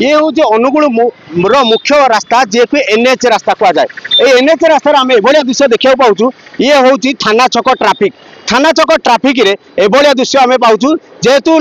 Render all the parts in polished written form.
ये हूँ अनुगुल मुख्य रास्ता जी कि एनएच रास्ता कहुए। ये एनएच रास्तार आम एभलिया दृश्य देखा पाऊँ। ये हूँ थाना छक ट्राफिक। थाना छक ट्राफिक रे एभलिया दृश्य आम पाऊँ जेहेतु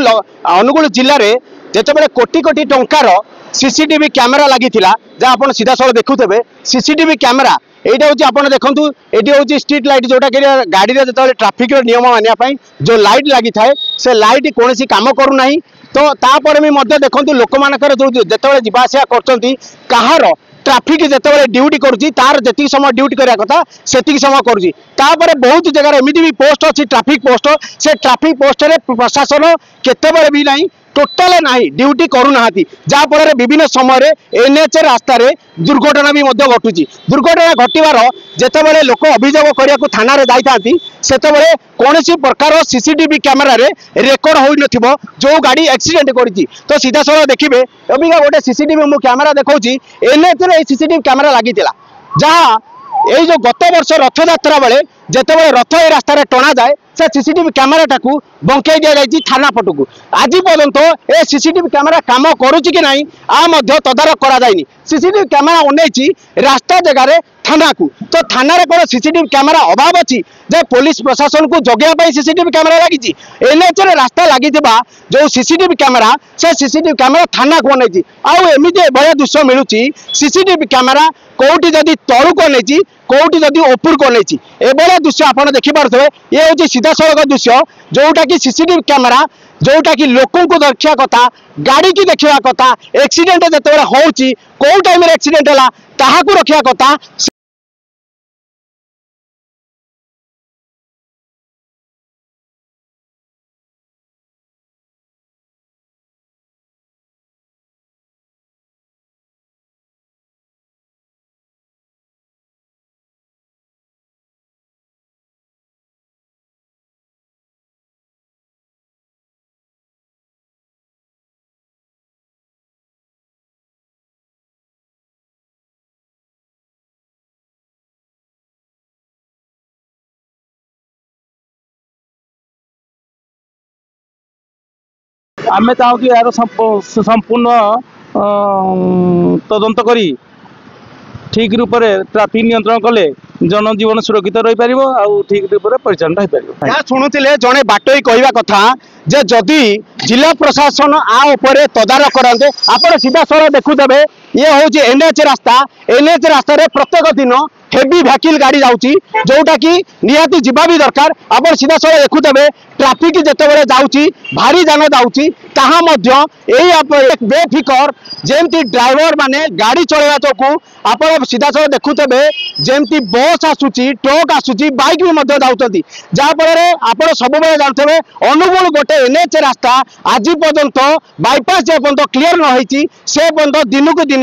अनुगुल जिले में जितेबाला कोटी कोटी टंकार सीसीटीवी कैमेरा लगी जहाँ आप सीधा साल देखुवे सीसीटीवी कैमेरा यहाँ हूँ आप देखूँ ये हूँ स्ट्रीट लाइट जोटा कि गाड़ी में जो ट्राफिक नियम मानने जो लाइट लगी थाए से लाइट कौन कम करूना। तो तापर भी देखो लोक मानकर जो जिते जावासिया कर ट्राफिक जिते ड्यूटी करुँची तार जी समय ड्यूटी करने कथा से समय करुँची। बहुत जगह एमती भी पोस्ट अच्छी ट्राफिक पोस्ट से ट्राफिक पोस्ट प्रशासन केतबेले भी नहीं टोटाल ना ड्यूटी करूना जहाँफल विभिन्न समय एनएच रास्तार दुर्घटना भी घटुची। दुर्घटना घटवार जितेबाला लोक अभियोग करने थाना जाती से कौन प्रकार सीसीटीवी कैमेरा रेकर्ड हो न जो गाड़ी एक्सीडेंट करी। तो सीधा साल देखिए अबिका गोटे सीसीटीवी मु कैमेरा देखा एनएच सीसीटीवी कैमेरा लगी जहाँ ये जो गत वर्ष रथ यात्रा बेले जितेबाला रथ ये रास्तार टणा जाए से सीसीटीवी कैमेरा टाकू बंकई दि जाए थाना पटू। आज पर्यंत ए सीसीटीवी कैमेरा काम करुच्ची कि नहीं आ तदारख कराई। सीसीटीवी कैमेरा उन्नई रास्ता जगार थाना को। तो थाना कौन सीसीटीवी कैमेरा अभाव अच्छी जे पुलिस प्रशासन को जगह सीसीटीवी कैमेरा लगी। एनएच रास्ता लगी जो सीसीटीवी कैमेरा से सीसीटीवी कैमेरा थाना को नहीं आमती भाया दृश्य मिलूँ। सीसीटीवी कैमेरा कौटी जदि तलू को नहीं कौटी जदि ओपुर को नहीं एभलिया दृश्य आप देखिपे। ये हूँ सीधा सड़क दृश्य जोटा कि सीसीटीवी कैमेरा जोटा कि लोक को देखा कथा गाड़ी की देखा कथा एक्सीडेंट जिते होची कौ टाइम एक्सीडेंट है ताहाकू रखा कथा। आम चाहूँ कि यार संपूर्ण तदंत करी ठीक रूप से ट्राफिक नियंत्रण कले जनजीवन सुरक्षित रही पार आ ठीक रूप से परिचालन हो पार। शुणुले जड़े बाटोई कहवा कथा जे जदि जिला प्रशासन आपर तदारख करते आप सीधा साल देखुवे। ये हूँ एनएच रास्ता एनएच रास्ता प्रत्येक दिन हेवी व्हीकल गाड़ी जाऊँगी जोटा कि निहाती जीवा भी दरकार। आप सीधा साल देखुवे ट्राफिक जितेबाला जाऊँगी भारी जान जाऊँगी ताहा बेफिकर जमती ड्राइवर माने गाड़ी चलवा चकू आप सीधा साल देखुवे जमती बस आसूची ट्रक आसूची बाइक भी जाऊँगी जहाँफल आप सब जानते अनुगुल गोटे एनएच रास्ता आज पर्यंत बाईपास जे पर्यंत क्लीयर नही से पर्यंत दिन को दिन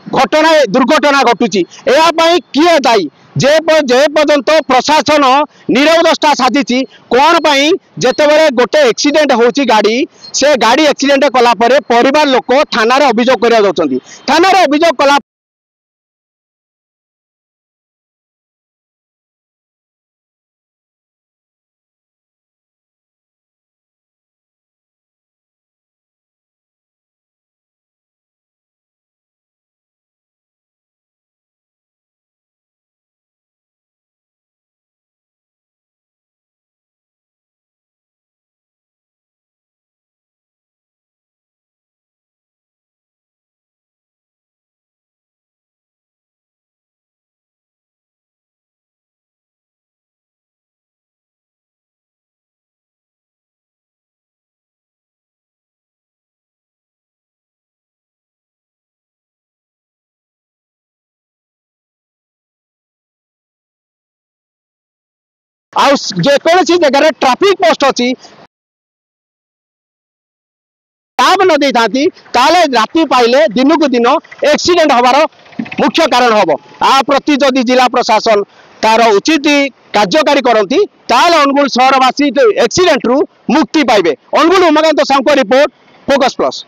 घटना दुर्घटना घटुची। यापाई किए दायी जे पर्यंत प्रशासन निरवदस्ता साधी कौन पाई जितेबाला गोटे एक्सीडेंट होची गाड़ी से गाड़ी एक्सीडेंट कला परिवार लोक थाना अभियोग करा जाउछंती। थाना अभियोग कला जेकोसी जगह ट्राफिक पोस्ट अच्छी न दे राति पाइले दिन को दिन एक्सीडेंट हबार मुख्य कारण हम आ प्रति जदि जिला प्रशासन तार उचित कार्यकारी करती अनुगुल सहरवासी एक्सीडेंट रु मुक्ति पाइबे। Angul Umakant Sahu report focus plus.